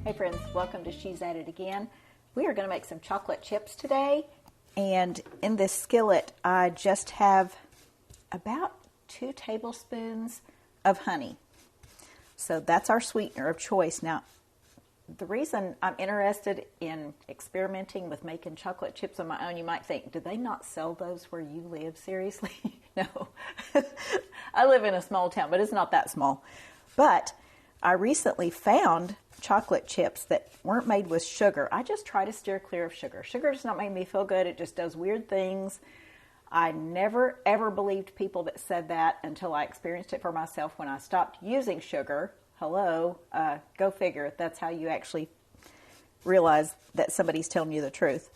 Hey friends, welcome to She's At It Again. We are going to make some chocolate chips today, and in this skillet I just have about 2 tablespoons of honey. So that's our sweetener of choice. Now, the reason I'm interested in experimenting with making chocolate chips on my own, you might think, do they not sell those where you live? Seriously? No. I live in a small town, but it's not that small. But I recently found chocolate chips that weren't made with sugar. I just try to steer clear of sugar. Sugar does not make me feel good. It just does weird things. I never ever believed people that said that until I experienced it for myself when I stopped using sugar. Hello, go figure. That's how you actually realize that somebody's telling you the truth.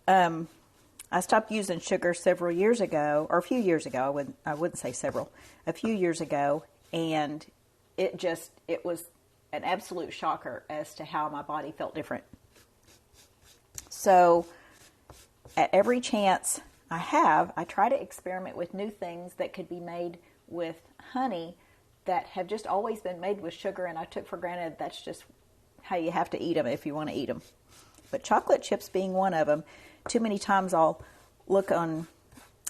I stopped using sugar several years ago, or a few years ago. I wouldn't say several. A few years ago, and it was an absolute shocker as to how my body felt different. So, at every chance I have, I try to experiment with new things that could be made with honey that have just always been made with sugar, and I took for granted that's just how you have to eat them if you want to eat them. But chocolate chips being one of them, too many times I'll look on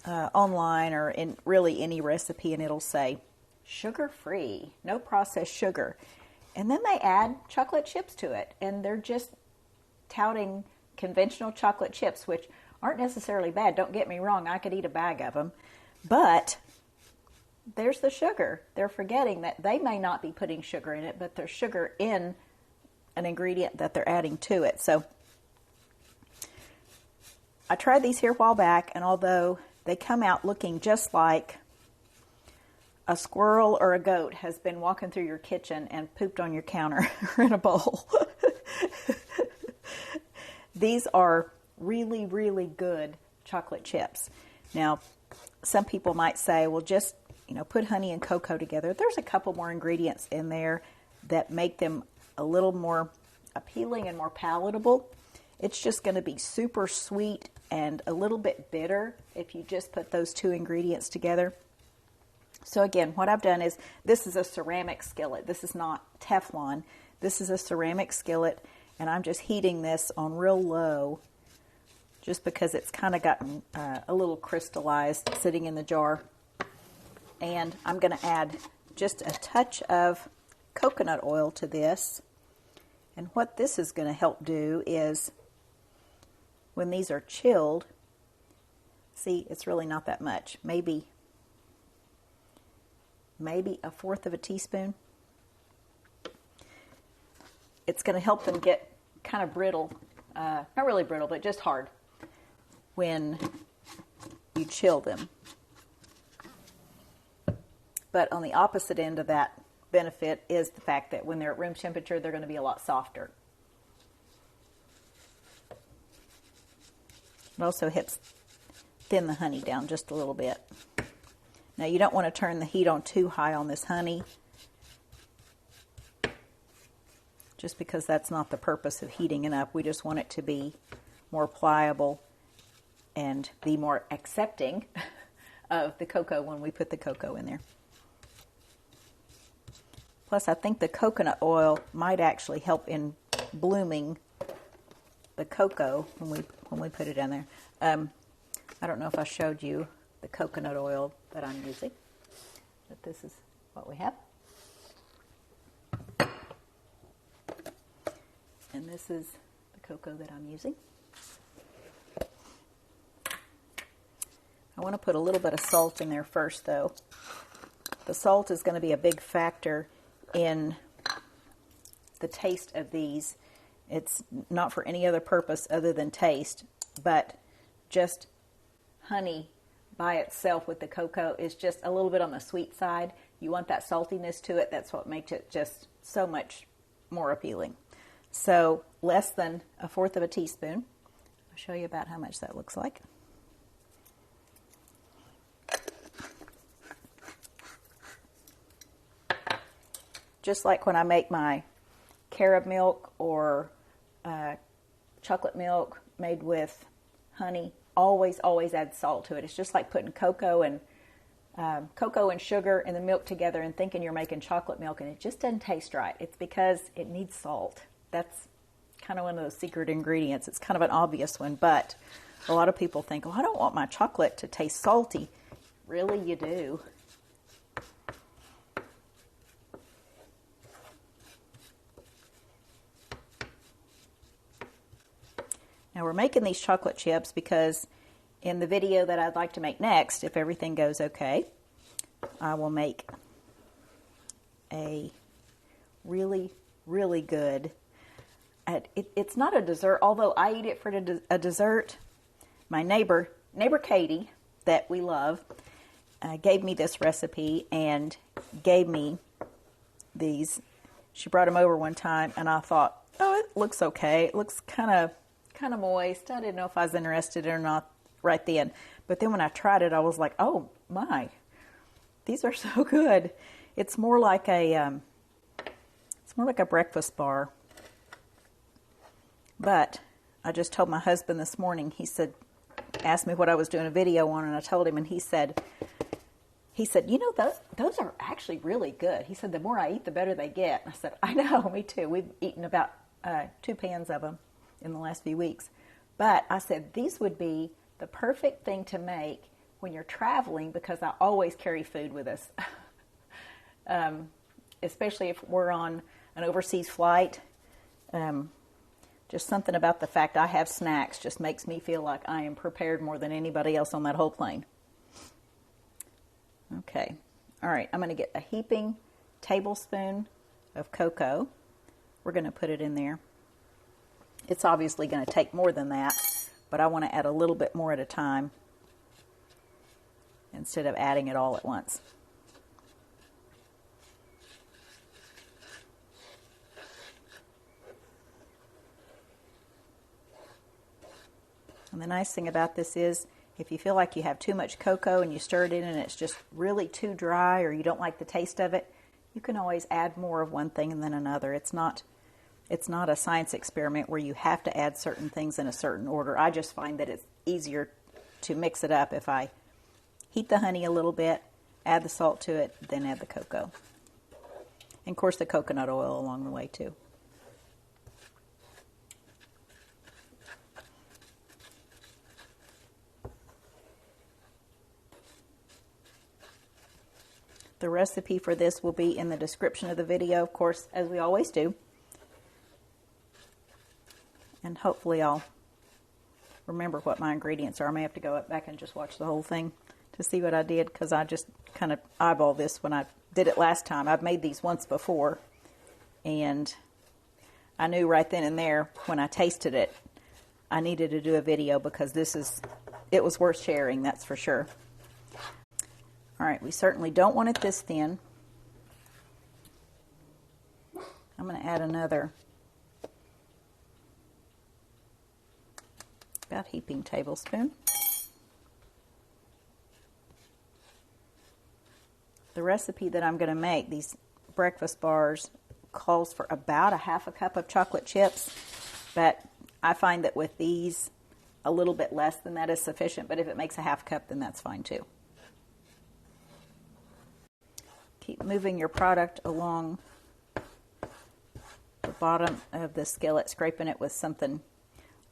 online or in really any recipe and it'll say sugar-free, no processed sugar. And then they add chocolate chips to it, and they're just touting conventional chocolate chips, which aren't necessarily bad. Don't get me wrong, I could eat a bag of them. But there's the sugar. They're forgetting that they may not be putting sugar in it, but there's sugar in an ingredient that they're adding to it. So I tried these here a while back, and although they come out looking just like a squirrel or a goat has been walking through your kitchen and pooped on your counter or in a bowl, these are really, really good chocolate chips. Now, some people might say, well, just put honey and cocoa together. There's a couple more ingredients in there that make them a little more appealing and more palatable. It's just going to be super sweet and a little bit bitter if you just put those 2 ingredients together. So again, what I've done is, this is a ceramic skillet. This is not Teflon. This is a ceramic skillet, and I'm just heating this on real low just because it's kind of gotten a little crystallized sitting in the jar. And I'm going to add just a touch of coconut oil to this. And what this is going to help do is, when these are chilled, see, it's really not that much. Maybe 1/4 of a teaspoon. It's going to help them get kind of brittle, not really brittle, but just hard when you chill them. But on the opposite end of that benefit is the fact that when they're at room temperature, they're going to be a lot softer. It also helps thin the honey down just a little bit. Now, you don't want to turn the heat on too high on this honey, just because that's not the purpose of heating it up. We just want it to be more pliable and be more accepting of the cocoa when we put the cocoa in there. Plus, I think the coconut oil might actually help in blooming the cocoa when we put it in there. I don't know if I showed you the coconut oil that I'm using, but this is what we have. And this is the cocoa that I'm using. I want to put a little bit of salt in there first, though. The salt is going to be a big factor in the taste of these. It's not for any other purpose other than taste, but just honey by itself with the cocoa is just a little bit on the sweet side. You want that saltiness to it. That's what makes it just so much more appealing. So less than 1/4 of a teaspoon. I'll show you about how much that looks like. Just like when I make my carob milk or chocolate milk made with honey, always add salt to it. It's just like putting cocoa and sugar and the milk together and thinking you're making chocolate milk, and it just doesn't taste right. It's because it needs salt. That's kind of one of those secret ingredients. It's kind of an obvious one, but a lot of people think, oh, I don't want my chocolate to taste salty. Really, you do. Now we're making these chocolate chips because in the video that I'd like to make next, if everything goes okay, I will make a really, really good, it's not a dessert, although I eat it for a dessert. My neighbor Katie, that we love, gave me this recipe and gave me these. She brought them over one time, and I thought, oh, it looks okay. It looks kind of moist. I didn't know if I was interested or not right then. But then when I tried it, I was like, oh my, these are so good. It's more like a breakfast bar. But I just told my husband this morning, he said, asked me what I was doing a video on, and I told him, and he said, you know, those are actually really good. He said, the more I eat, the better they get. I said, I know, me too. We've eaten about 2 pans of them in the last few weeks. But I said, these would be the perfect thing to make when you're traveling, because I always carry food with us. Especially if we're on an overseas flight. Just something about the fact I have snacks just makes me feel like I am prepared more than anybody else on that whole plane. Okay. All right. I'm going to get a heaping tablespoon of cocoa. We're going to put it in there. It's obviously going to take more than that, but I want to add a little bit more at a time instead of adding it all at once. And the nice thing about this is, if you feel like you have too much cocoa and you stir it in and it's just really too dry, or you don't like the taste of it, you can always add more of one thing and then another. It's not a science experiment where you have to add certain things in a certain order. I just find that it's easier to mix it up if I heat the honey a little bit, add the salt to it, then add the cocoa. And of course the coconut oil along the way too. The recipe for this will be in the description of the video, of course, as we always do. And hopefully I'll remember what my ingredients are. I may have to go back and just watch the whole thing to see what I did, because I just kind of eyeballed this when I did it last time. I've made these once before, and I knew right then and there when I tasted it, I needed to do a video, because it was worth sharing, that's for sure. All right, we certainly don't want it this thin. I'm going to add another about heaping tablespoon. The recipe that I'm going to make, these breakfast bars, calls for about a half a cup of chocolate chips, but I find that with these, a little bit less than that is sufficient, but if it makes a half cup, then that's fine too. Keep moving your product along the bottom of the skillet, scraping it with something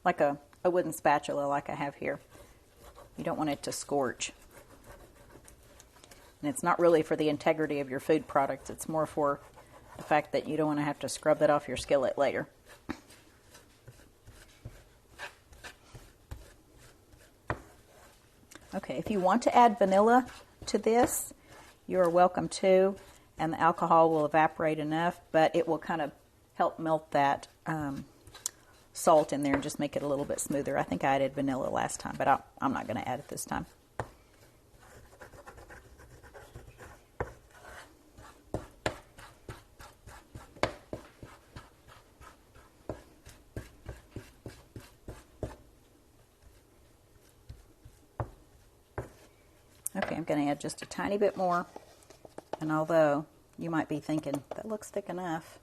like a wooden spatula like I have here. You don't want it to scorch. And it's not really for the integrity of your food product. It's more for the fact that you don't want to have to scrub that off your skillet later. Okay, if you want to add vanilla to this, you're welcome to, and the alcohol will evaporate enough, but it will kind of help melt that salt in there and just make it a little bit smoother. I think I added vanilla last time, but I'm not going to add it this time. Okay, I'm going to add just a tiny bit more, and although you might be thinking, that looks thick enough,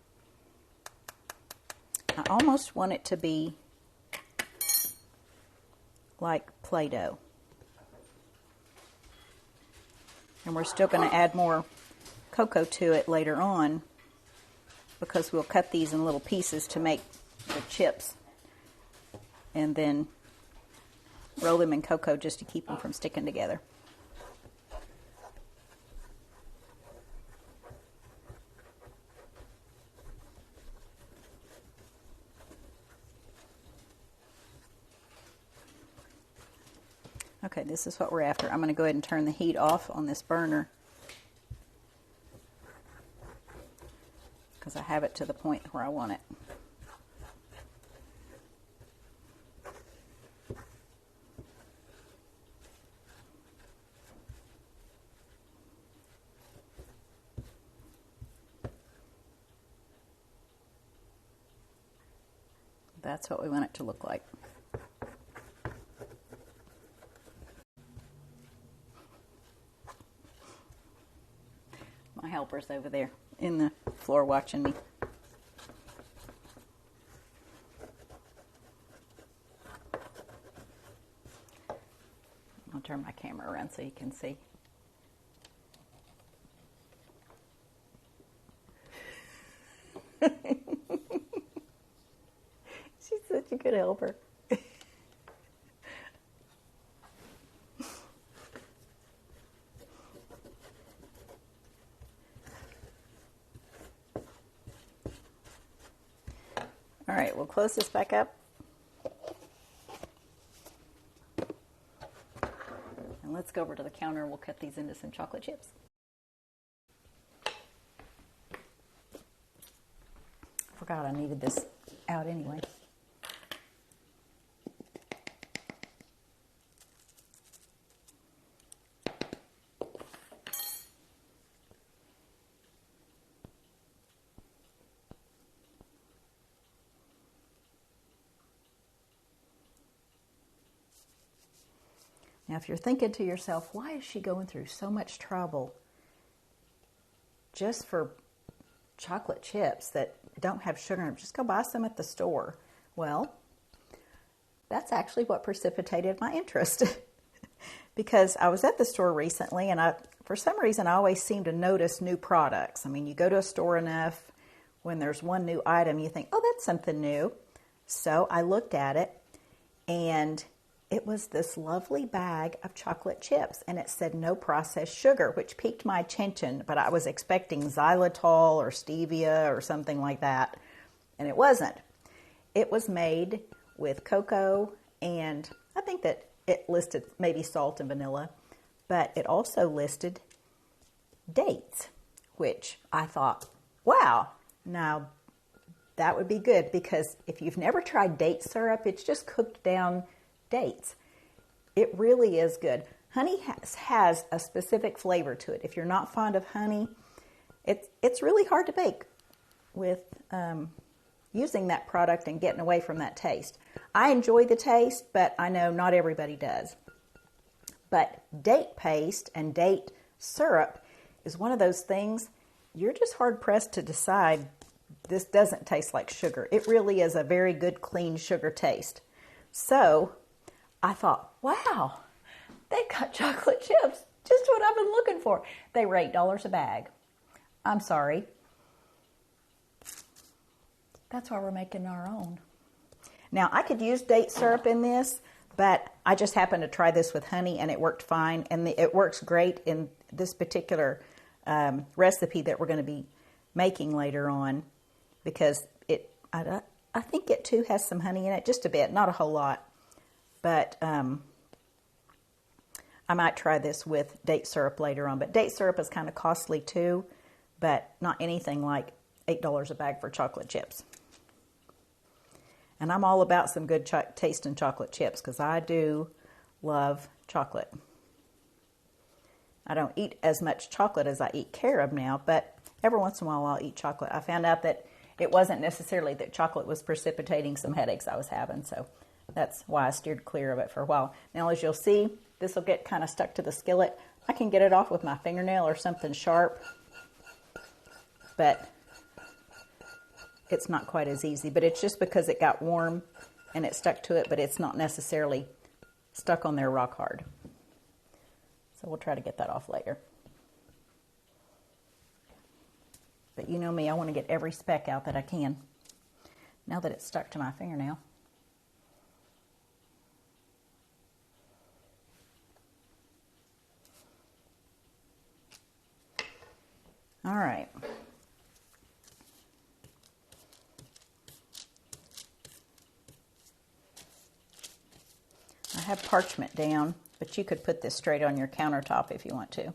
I almost want it to be like Play-Doh. And we're still going to add more cocoa to it later on, because we'll cut these in little pieces to make the chips and then roll them in cocoa just to keep them from sticking together. Okay, this is what we're after. I'm going to go ahead and turn the heat off on this burner because I have it to the point where I want it. That's what we want it to look like. My helper's over there in the floor watching me. I'll turn my camera around so you can see. She's such a good helper. All right, we'll close this back up. And let's go over to the counter and we'll cut these into some chocolate chips. Forgot I needed this out anyway. Now, if you're thinking to yourself, why is she going through so much trouble just for chocolate chips that don't have sugar in them? Just go buy some at the store. Well, that's actually what precipitated my interest. Because I was at the store recently and for some reason, I always seem to notice new products. I mean, you go to a store enough, when there's one new item, you think, oh, that's something new. So I looked at it and it was this lovely bag of chocolate chips, and it said no processed sugar, which piqued my attention, but I was expecting xylitol or stevia or something like that, and it wasn't. It was made with cocoa, and I think that it listed maybe salt and vanilla, but it also listed dates, which I thought, wow, now that would be good, because if you've never tried date syrup, it's just cooked down dates. It really is good. Honey has a specific flavor to it. If you're not fond of honey, it's really hard to bake with using that product and getting away from that taste. I enjoy the taste, but I know not everybody does. But date paste and date syrup is one of those things you're just hard pressed to decide this doesn't taste like sugar. It really is a very good, clean sugar taste. So I thought, wow, they've got chocolate chips, just what I've been looking for. They were $8 a bag. I'm sorry. That's why we're making our own. Now, I could use date syrup in this, but I just happened to try this with honey and it worked fine. And it works great in this particular recipe that we're going to be making later on, because I think it too has some honey in it, just a bit, not a whole lot. But I might try this with date syrup later on. But date syrup is kind of costly too, but not anything like $8 a bag for chocolate chips. And I'm all about some good tasting chocolate chips because I do love chocolate. I don't eat as much chocolate as I eat carob now, but every once in a while I'll eat chocolate. I found out that it wasn't necessarily that chocolate was precipitating some headaches I was having, so that's why I steered clear of it for a while. Now, as you'll see, this will get kind of stuck to the skillet. I can get it off with my fingernail or something sharp, but it's not quite as easy. But it's just because it got warm and it stuck to it, but it's not necessarily stuck on there rock hard. So we'll try to get that off later. But you know me, I want to get every speck out that I can. Now that it's stuck to my fingernail. All right. I have parchment down, but you could put this straight on your countertop if you want to.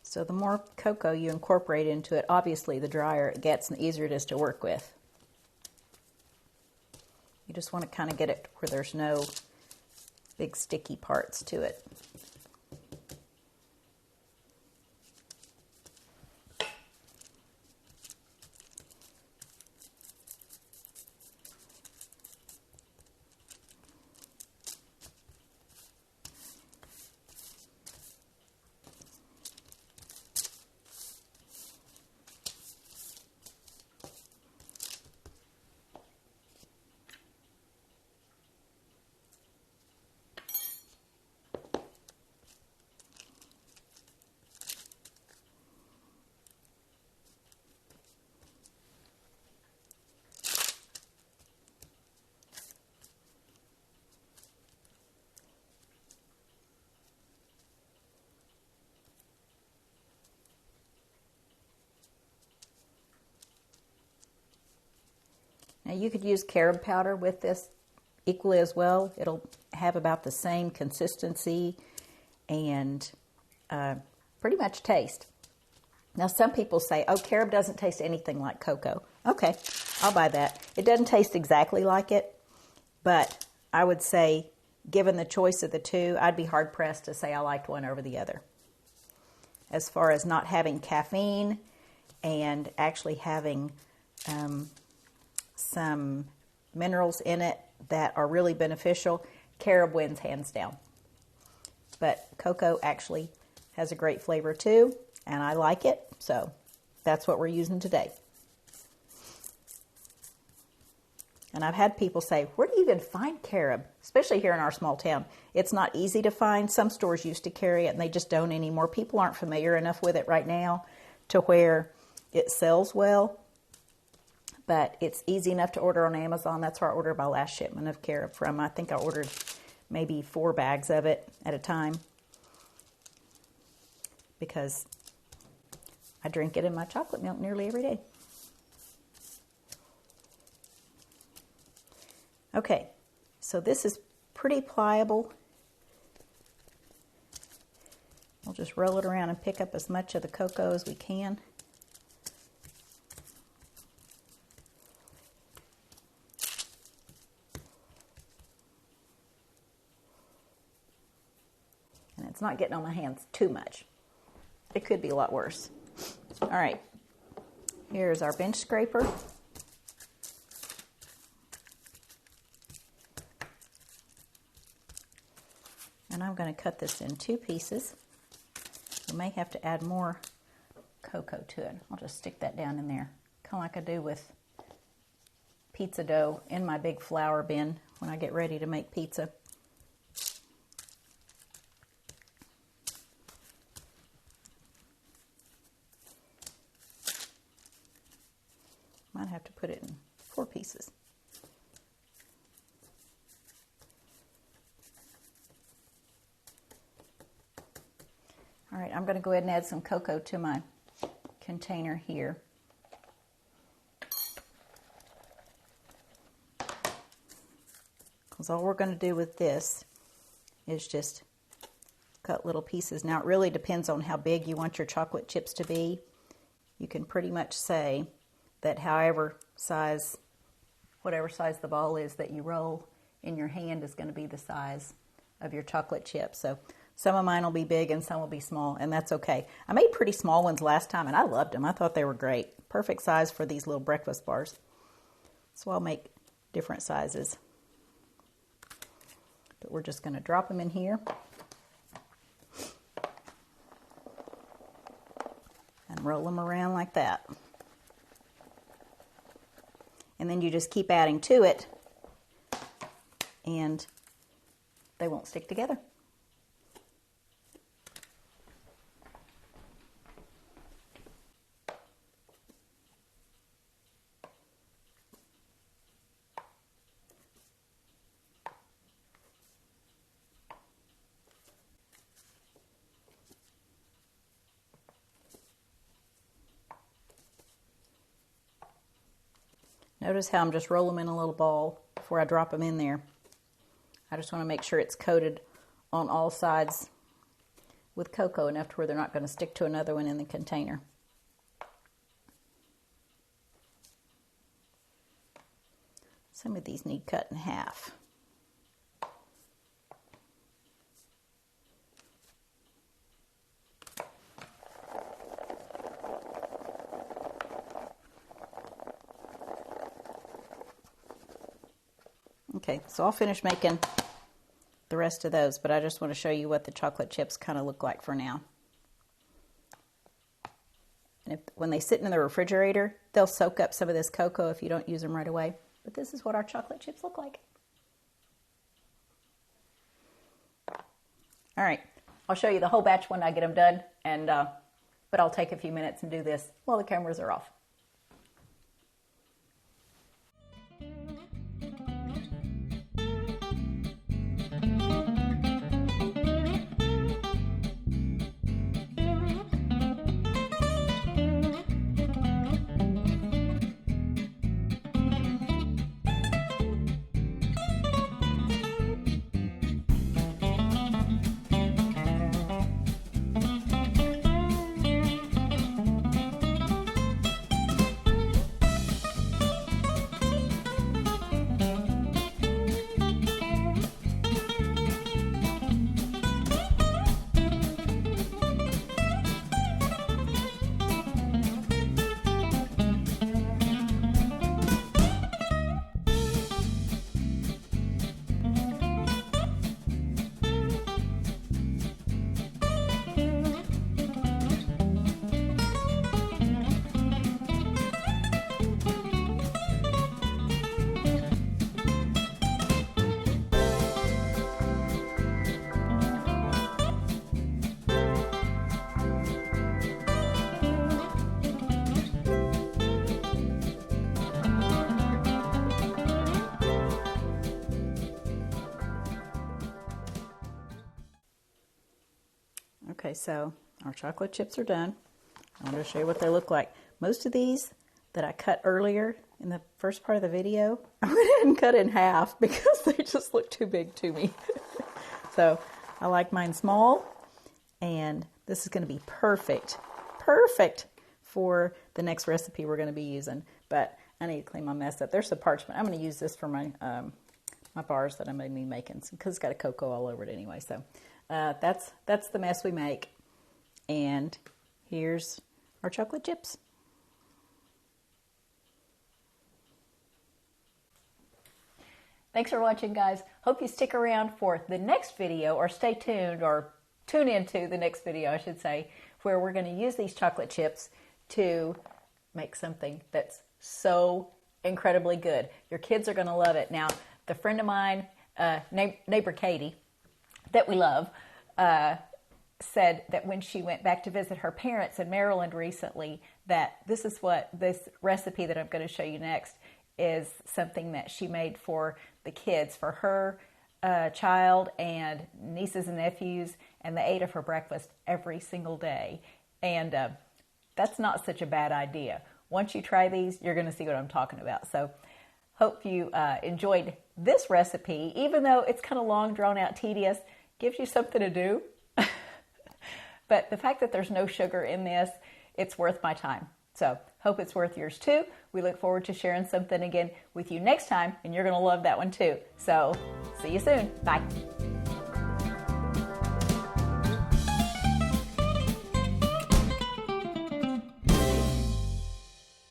So the more cocoa you incorporate into it, obviously the drier it gets and the easier it is to work with. You just want to kind of get it where there's no big sticky parts to it. Now you could use carob powder with this equally as well. It'll have about the same consistency and pretty much taste. Now some people say, oh, carob doesn't taste anything like cocoa. Okay, I'll buy that. It doesn't taste exactly like it, but I would say given the choice of the two, I'd be hard pressed to say I liked one over the other. As far as not having caffeine and actually having some minerals in it that are really beneficial, carob wins hands down. But cocoa actually has a great flavor too, and I like it, so that's what we're using today. And I've had people say, where do you even find carob? Especially here in our small town. It's not easy to find. Some stores used to carry it and they just don't anymore. People aren't familiar enough with it right now to where it sells well. But it's easy enough to order on Amazon. That's where I ordered my last shipment of carob from. I think I ordered maybe 4 bags of it at a time because I drink it in my chocolate milk nearly every day. Okay, so this is pretty pliable. We'll just roll it around and pick up as much of the cocoa as we can. And it's not getting on my hands too much. It could be a lot worse. All right, here's our bench scraper. And I'm going to cut this in 2 pieces. We may have to add more cocoa to it. I'll just stick that down in there, kind of like I do with pizza dough in my big flour bin when I get ready to make pizza. Might have to put it in 4 pieces. All right, I'm going to go ahead and add some cocoa to my container here. Because all we're going to do with this is just cut little pieces. Now, it really depends on how big you want your chocolate chips to be. You can pretty much say that whatever size the ball is that you roll in your hand is going to be the size of your chocolate chip. So some of mine will be big and some will be small, and that's okay. I made pretty small ones last time, and I loved them. I thought they were great. Perfect size for these little breakfast bars. So I'll make different sizes. But we're just going to drop them in here. And roll them around like that. And then you just keep adding to it, and they won't stick together. Notice how I'm just rolling them in a little ball before I drop them in there. I just want to make sure it's coated on all sides with cocoa enough to where they're not going to stick to another one in the container. Some of these need cut in half. Okay, so I'll finish making the rest of those, but I just want to show you what the chocolate chips kind of look like for now. And when they sit in the refrigerator, they'll soak up some of this cocoa if you don't use them right away. But this is what our chocolate chips look like. All right, I'll show you the whole batch when I get them done, but I'll take a few minutes and do this while the cameras are off. Okay, so our chocolate chips are done. I want to show you what they look like. Most of these that I cut earlier in the first part of the video, I went ahead and cut in half because they just look too big to me. So I like mine small, and this is going to be perfect for the next recipe we're going to be using. But I need to clean my mess up. There's some parchment. I'm going to use this for my my bars that I'm going to be making because it's got a cocoa all over it anyway. So that's the mess we make. And here's our chocolate chips. Thanks for watching, guys. Hope you stick around for the next video, or stay tuned, or tune into the next video, I should say, where we're going to use these chocolate chips to make something that's so incredibly good. Your kids are going to love it. Now, the friend of mine, neighbor Katie, that we love, said that when she went back to visit her parents in Maryland recently, that this recipe that I'm going to show you next is something that she made for the kids, for her child and nieces and nephews, and they ate it for breakfast every single day. And that's not such a bad idea. Once you try these, you're going to see what I'm talking about. So hope you enjoyed this recipe. Even though it's kind of long, drawn out, tedious, gives you something to do. But the fact that there's no sugar in this, it's worth my time. So hope it's worth yours too. We look forward to sharing something again with you next time, and you're going to love that one too. So see you soon. Bye.